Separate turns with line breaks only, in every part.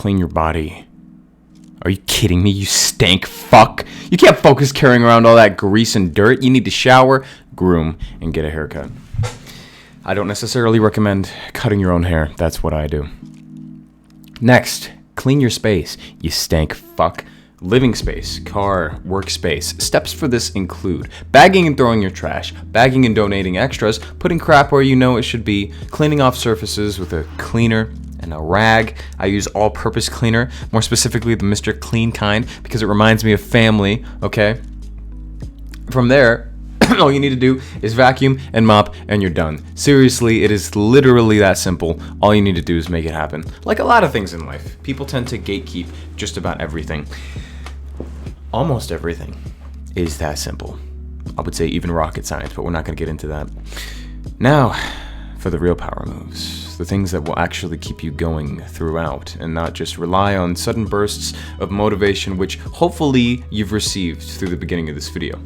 clean your body. Are you kidding me, you stank fuck? You can't focus carrying around all that grease and dirt. You need to shower, groom, and get a haircut. I don't necessarily recommend cutting your own hair. That's what I do. Next, clean your space, you stank fuck. Living space, car, workspace. Steps for this include bagging and throwing your trash, bagging and donating extras, putting crap where you know it should be, cleaning off surfaces with a cleaner and a rag. I use all-purpose cleaner, more specifically the Mr. Clean kind, because it reminds me of family, okay? From there, all you need to do is vacuum and mop and you're done. Seriously, it is literally that simple. All you need to do is make it happen. Like a lot of things in life, people tend to gatekeep just about everything. Almost everything is that simple. I would say even rocket science, but we're not going to get into that. Now, for the real power moves. The things that will actually keep you going throughout and not just rely on sudden bursts of motivation, which hopefully you've received through the beginning of this video.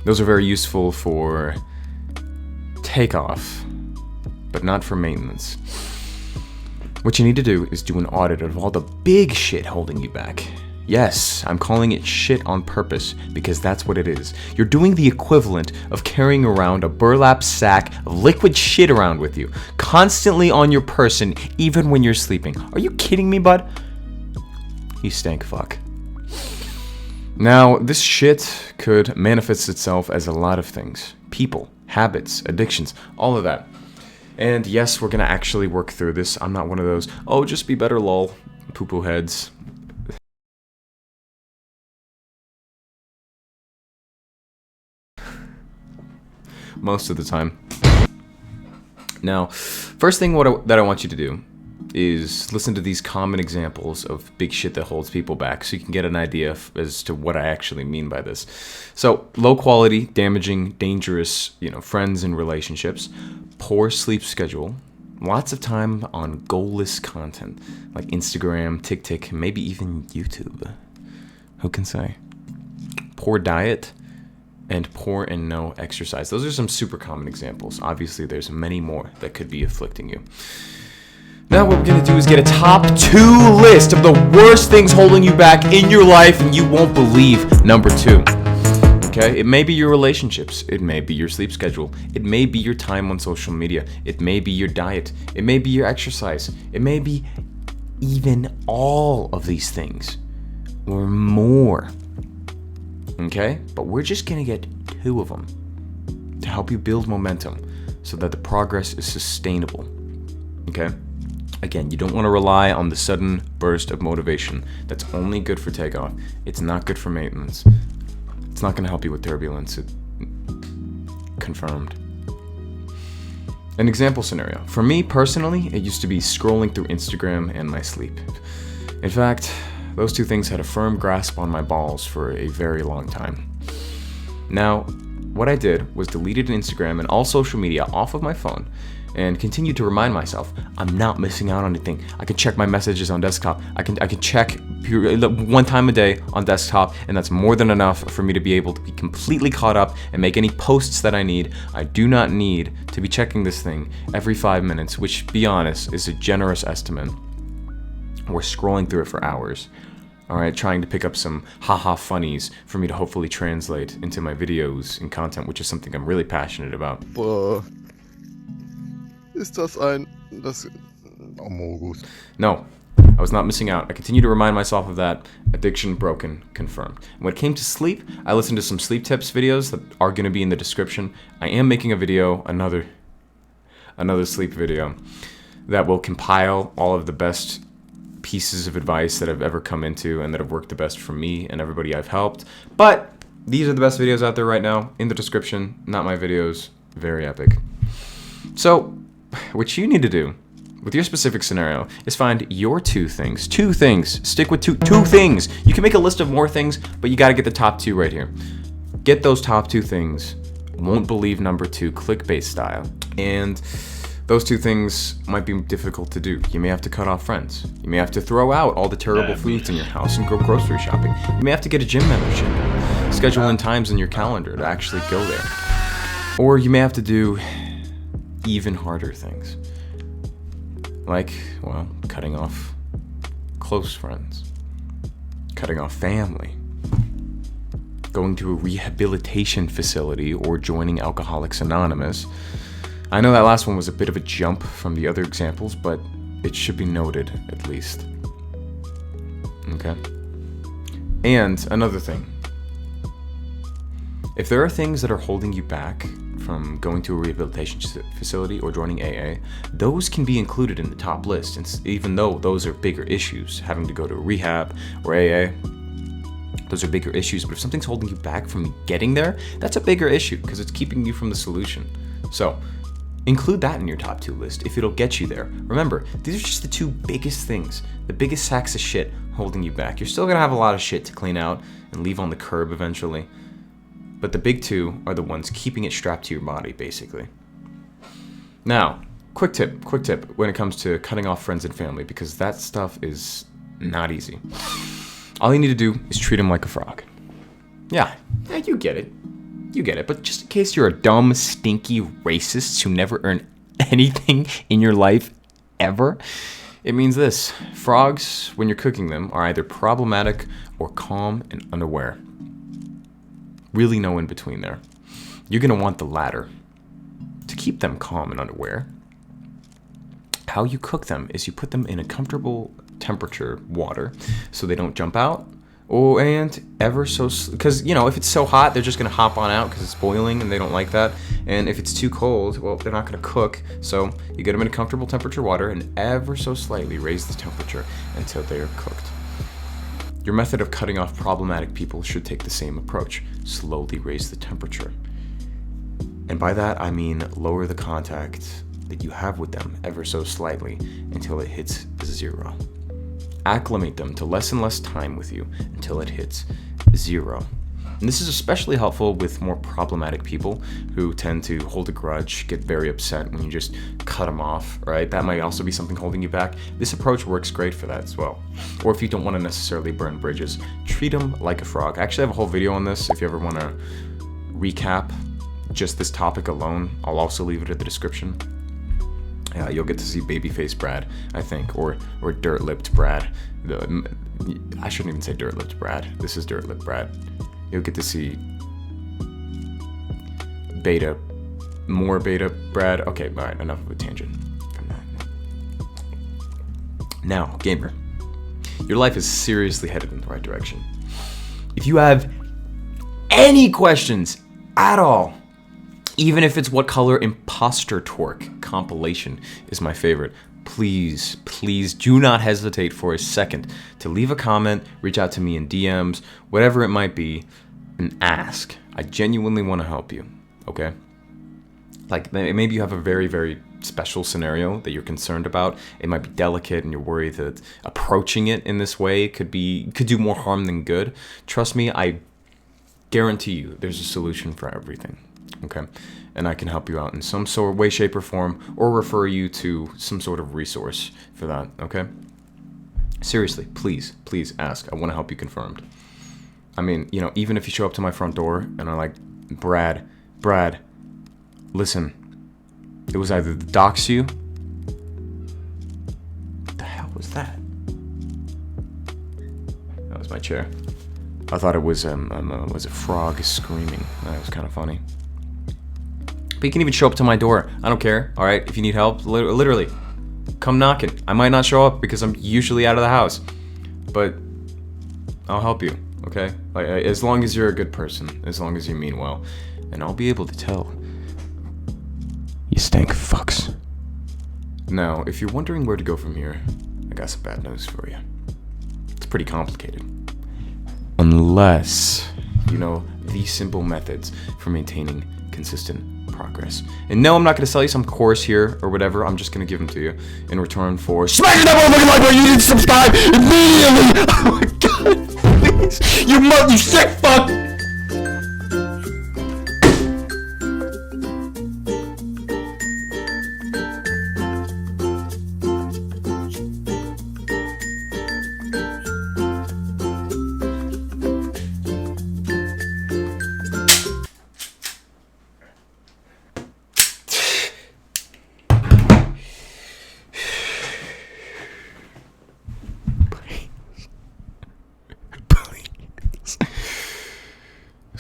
Those are very useful for takeoff, but not for maintenance. What you need to do is do an audit of all the big shit holding you back. Yes, I'm calling it shit on purpose because that's what it is. You're doing the equivalent of carrying around a burlap sack of liquid shit around with you, constantly on your person, even when you're sleeping. Are you kidding me, bud? You stank fuck. Now, this shit could manifest itself as a lot of things. People, habits, addictions, all of that. And yes, we're gonna actually work through this. I'm not one of those, oh, just be better lol, poo-poo heads. Most of the time. Now, first thing that I want you to do is listen to these common examples of big shit that holds people back so you can get an idea as to what I actually mean by this. So, low quality, damaging, dangerous, friends and relationships, poor sleep schedule, lots of time on goalless content like Instagram, TikTok, maybe even YouTube. Who can say? Poor diet, and poor and no exercise. Those are some super common examples. Obviously, there's many more that could be afflicting you. Now what we're going to do is get a top 2 list of the worst things holding you back in your life, and you won't believe number 2. Okay? It may be your relationships. It may be your sleep schedule. It may be your time on social media. It may be your diet. It may be your exercise. It may be even all of these things or more. Okay? But we're just going to get 2 of them to help you build momentum so that the progress is sustainable. Okay? Again, you don't want to rely on the sudden burst of motivation. That's only good for takeoff. It's not good for maintenance. It's not going to help you with turbulence. Confirmed. An example scenario. For me personally, it used to be scrolling through Instagram and my sleep. In fact, those 2 things had a firm grasp on my balls for a very long time. Now, what I did was deleted Instagram and all social media off of my phone and continued to remind myself I'm not missing out on anything. I can check my messages on desktop. I can check 1 time a day on desktop, and that's more than enough for me to be able to be completely caught up and make any posts that I need. I do not need to be checking this thing every 5 minutes, which, be honest, is a generous estimate. We're scrolling through it for hours. Alright, trying to pick up some haha funnies for me to hopefully translate into my videos and content, which is something I'm really passionate about.
Ist das ein... das... Amogus.
No, I was not missing out. I continue to remind myself of that. Addiction broken, confirmed. When it came to sleep, I listened to some sleep tips videos that are going to be in the description. I am making a video, another sleep video, that will compile all of the best pieces of advice that I've ever come into and that have worked the best for me and everybody I've helped. But these are the best videos out there right now, in the description, not my videos. Very epic. So, what you need to do with your specific scenario is find your 2 things. 2 things. Stick with two things. You can make a list of more things, but you got to get the top 2 right here. Get those top 2 things. Won't believe number 2, clickbait style. And those 2 things might be difficult to do. You may have to cut off friends. You may have to throw out all the terrible foods in your house and go grocery shopping. You may have to get a gym membership. Schedule in times in your calendar to actually go there. Or you may have to do even harder things. Like, well, cutting off close friends, cutting off family, going to a rehabilitation facility, or joining Alcoholics Anonymous. I know that last one was a bit of a jump from the other examples, but it should be noted at least. Okay? And another thing. If there are things that are holding you back from going to a rehabilitation facility or joining AA, those can be included in the top list, and even though those are bigger issues, having to go to rehab or AA, those are bigger issues. But if something's holding you back from getting there, that's a bigger issue because it's keeping you from the solution. So include that in your top 2 list if it'll get you there. Remember, these are just the 2 biggest things, the biggest sacks of shit holding you back. You're still gonna have a lot of shit to clean out and leave on the curb eventually, but the big 2 are the ones keeping it strapped to your body, basically. Now, quick tip when it comes to cutting off friends and family, because that stuff is not easy. All you need to do is treat them like a frog. Yeah, you get it. But just in case you're a dumb, stinky racist who never earned anything in your life ever, it means this. Frogs, when you're cooking them, are either problematic or calm and unaware. Really no in between there. You're going to want the latter. To keep them calm and unaware, how you cook them is you put them in a comfortable temperature water so they don't jump out, and ever so, because if it's so hot, they're just going to hop on out because it's boiling and they don't like that. And if it's too cold, well, they're not going to cook. So you get them in a comfortable temperature water and ever so slightly raise the temperature until they are cooked. Your method of cutting off problematic people should take the same approach. Slowly raise the temperature. And by that, I mean lower the contact that you have with them ever so slightly until it hits 0. Acclimate them to less and less time with you until it hits 0. And this is especially helpful with more problematic people who tend to hold a grudge, get very upset when you just cut them off, right? That might also be something holding you back. This approach works great for that as well. Or if you don't want to necessarily burn bridges, treat them like a frog. I actually have a whole video on this if you ever want to recap just this topic alone. I'll also leave it in the description. You'll get to see Babyface Brad, I think, or Dirt-Lipped Brad. I shouldn't even say Dirt-Lipped Brad. This is Dirt-Lipped Brad. You'll get to see more beta Brad. Okay, all right, enough of a tangent from that. Now, gamer, your life is seriously headed in the right direction. If you have any questions at all, even if it's what color Imposter Torque compilation is my favorite, please do not hesitate for a second to leave a comment, reach out to me in DMs, whatever it might be, and ask. I genuinely want to help you, okay? Like, maybe you have a very, very special scenario that you're concerned about. It might be delicate and you're worried that approaching it in this way could do more harm than good. Trust me, I guarantee you there's a solution for everything, okay? And I can help you out in some sort of way, shape, or form, or refer you to some sort of resource for that, okay? Seriously, please ask. I want to help you confirmed. I mean, even if you show up to my front door and are like, Brad, listen, it was either to dox you. What the hell was that? That was my chair. I thought it was a frog screaming. That was kind of funny. But you can even show up to my door. I don't care, all right? If you need help, literally, come knocking. I might not show up because I'm usually out of the house, but I'll help you, okay? Like, as long as you're a good person, as long as you mean well, and I'll be able to tell. You stank fucks. Now, if you're wondering where to go from here, I got some bad news for you. It's pretty complicated. Unless you know these simple methods for maintaining consistent progress. And no, I'm not going to sell you some course here or whatever. I'm just going to give them to you in return for smashing that motherfucking like button. You need to subscribe immediately. Oh my god, please. You sick fuck.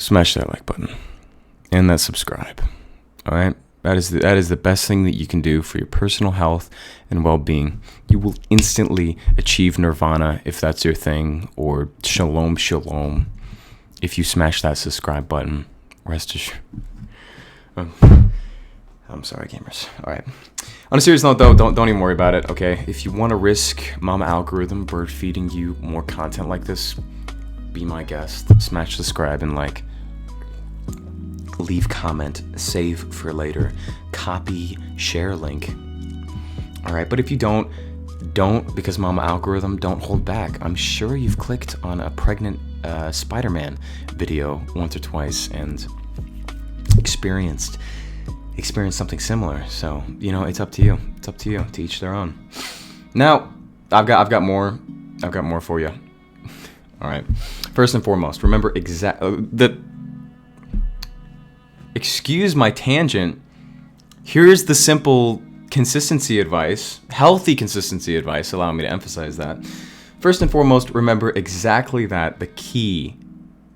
smash that like button and that subscribe. All right, that is the best thing that you can do for your personal health and well-being. You will instantly achieve nirvana if that's your thing, or shalom shalom if you smash that subscribe button. Rest assured. I'm sorry, gamers. All right. On a serious note, though, don't even worry about it. Okay, if you want to risk Mama Algorithm bird feeding you more content like this, be my guest. Smash subscribe and like. Leave comment, save for later, copy, share link. All right, but if you don't because Mama Algorithm, don't hold back. I'm sure you've clicked on a pregnant Spider-Man video once or twice and experienced something similar. So, you know, it's up to you. It's up to you, to each their own. Now, I've got more for you. All right. First and foremost, remember excuse my tangent. Here's the simple consistency advice, healthy consistency advice, allow me to emphasize that. First and foremost, remember exactly that. The key,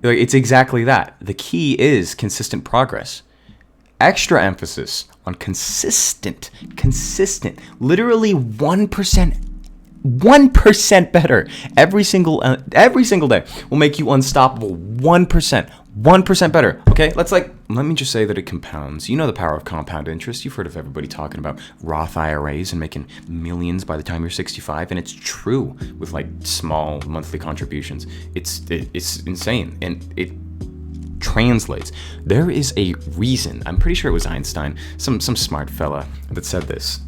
it's exactly that. The key is consistent progress. Extra emphasis on consistent, literally 1% better every single day will make you unstoppable. 1% better. Okay, let me just say that it compounds. You know the power of compound interest. You've heard of everybody talking about Roth IRAs and making millions by the time you're 65, and it's true with like small monthly contributions. It's insane, and it translates. There is a reason. I'm pretty sure it was Einstein, some smart fella, that said this.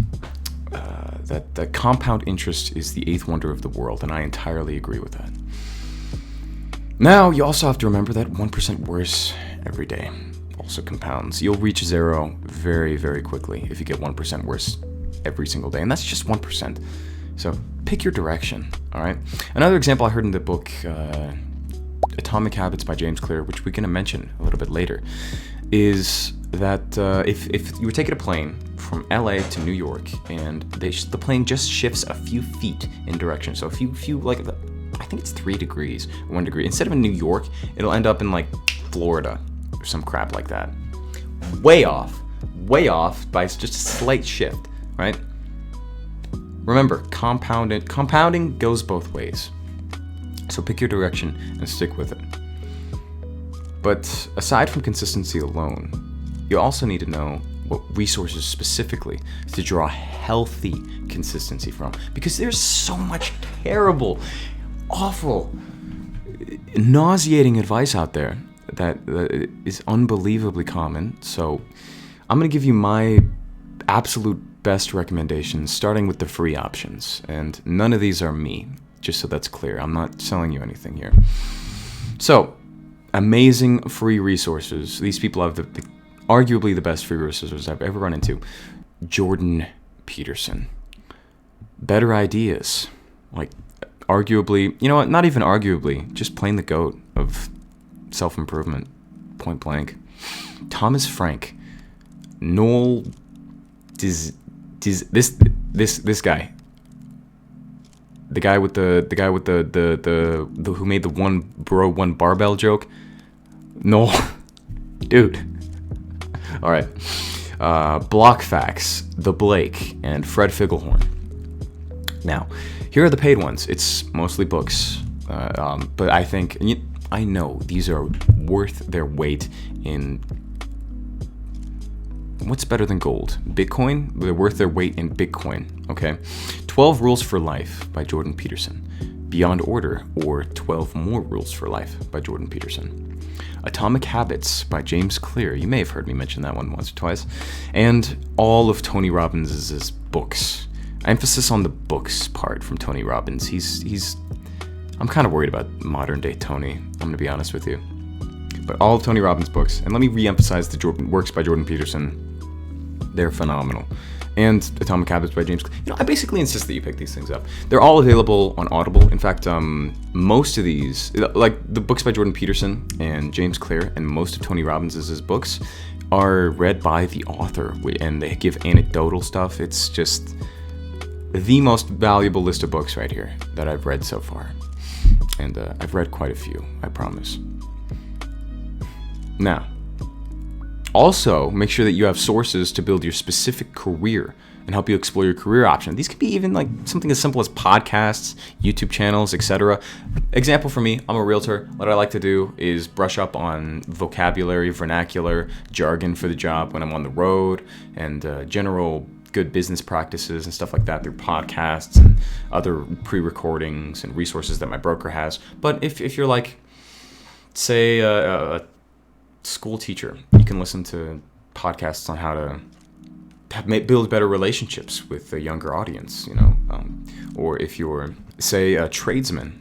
That compound interest is the eighth wonder of the world, and I entirely agree with that. Now, you also have to remember that 1% worse every day also compounds. You'll reach zero very, very quickly if you get 1% worse every single day, and that's just 1%. So pick your direction, all right? Another example I heard in the book, Atomic Habits by James Clear, which we're going to mention a little bit later, is that if you were taking a plane from LA to New York, and the plane just shifts a few feet in direction, so a few like, I think it's 3 degrees, 1 degree. Instead of in New York, it'll end up in like Florida or some crap like that. Way off by just a slight shift, right? Remember, compounding goes both ways. So pick your direction and stick with it. But aside from consistency alone, you also need to know what resources specifically to draw healthy consistency from, because there's so much terrible, awful, nauseating advice out there that is unbelievably common. So I'm going to give you my absolute best recommendations, starting with the free options. And none of these are me, just so that's clear. I'm not selling you anything here. So, amazing free resources. These people have arguably the best free resources I've ever run into. Jordan Peterson. Better Ideas. Like, arguably, you know what, not even arguably, just plain the GOAT of self-improvement, point blank. Thomas Frank. Noel this guy. The guy with the who made the one barbell joke. Noel. Dude. All right. Block Facts, The Blake, and Fred Figglehorn. Now, here are the paid ones. It's mostly books, but I know these are worth their weight in. What's better than gold? Bitcoin? They're worth their weight in Bitcoin. Okay. 12 Rules for Life by Jordan Peterson. Beyond Order, or 12 More Rules for Life by Jordan Peterson. Atomic Habits by James Clear. You may have heard me mention that one once or twice. And all of Tony Robbins' books. Emphasis on the books part from Tony Robbins. I'm kind of worried about modern day Tony, I'm going to be honest with you. But all of Tony Robbins' books, and let me re-emphasize the works by Jordan Peterson. They're phenomenal. And Atomic Habits by James Clear. You know, I basically insist that you pick these things up. They're all available on Audible. In fact, most of these, like the books by Jordan Peterson and James Clear, and most of Tony Robbins' books, are read by the author, and they give anecdotal stuff. It's just the most valuable list of books right here that I've read so far. And I've read quite a few, I promise. Now, also make sure that you have sources to build your specific career and help you explore your career option. These could be even like something as simple as podcasts, YouTube channels, etc. Example for me, I'm a realtor. What I like to do is brush up on vocabulary, vernacular, jargon for the job when I'm on the road, and general good business practices and stuff like that through podcasts and other pre-recordings and resources that my broker has. But if you're like, say, a school teacher, you can listen to podcasts on how to build better relationships with a younger audience, or if you're, say, a tradesman,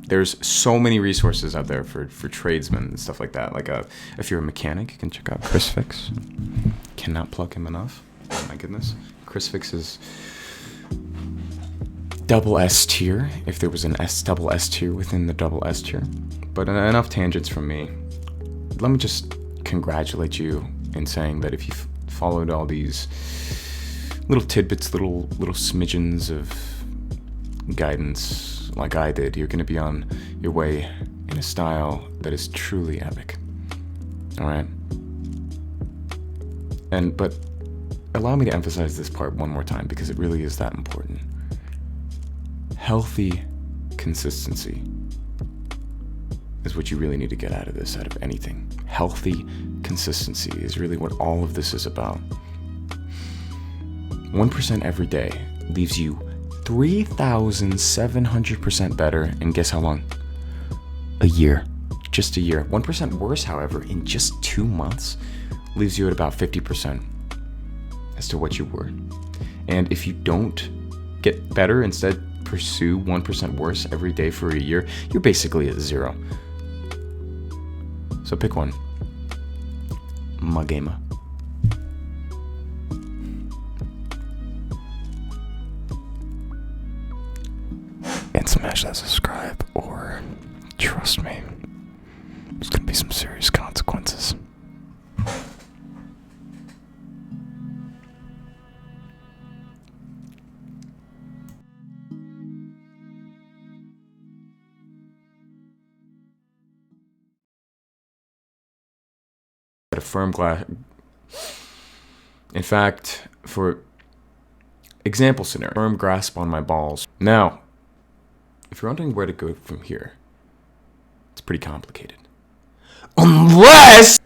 there's so many resources out there for tradesmen and stuff like that. Like if you're a mechanic, you can check out Chris Fix. Cannot plug him enough. Oh my goodness. Chris Fix is double S tier, if there was an double S tier within the double S tier. But enough tangents from me. Let me just congratulate you in saying that if you've followed all these little tidbits, little smidgens of guidance like I did, you're going to be on your way in a style that is truly epic. All right? But allow me to emphasize this part one more time because it really is that important. Healthy consistency is what you really need to get out of this, out of anything. Healthy consistency is really what all of this is about. 1% every day leaves you 3,700% better in guess how long? A year. Just a year. 1% worse, however, in just 2 months leaves you at about 50% as to what you were. And if you don't get better, instead pursue 1% worse every day for a year, you're basically at zero. So pick one. Magema. And smash that subscribe, or trust me, there's gonna be some serious consequences. A firm glass. In fact, for example scenario, firm grasp on my balls. Now, if you're wondering where to go from here, it's pretty complicated. Unless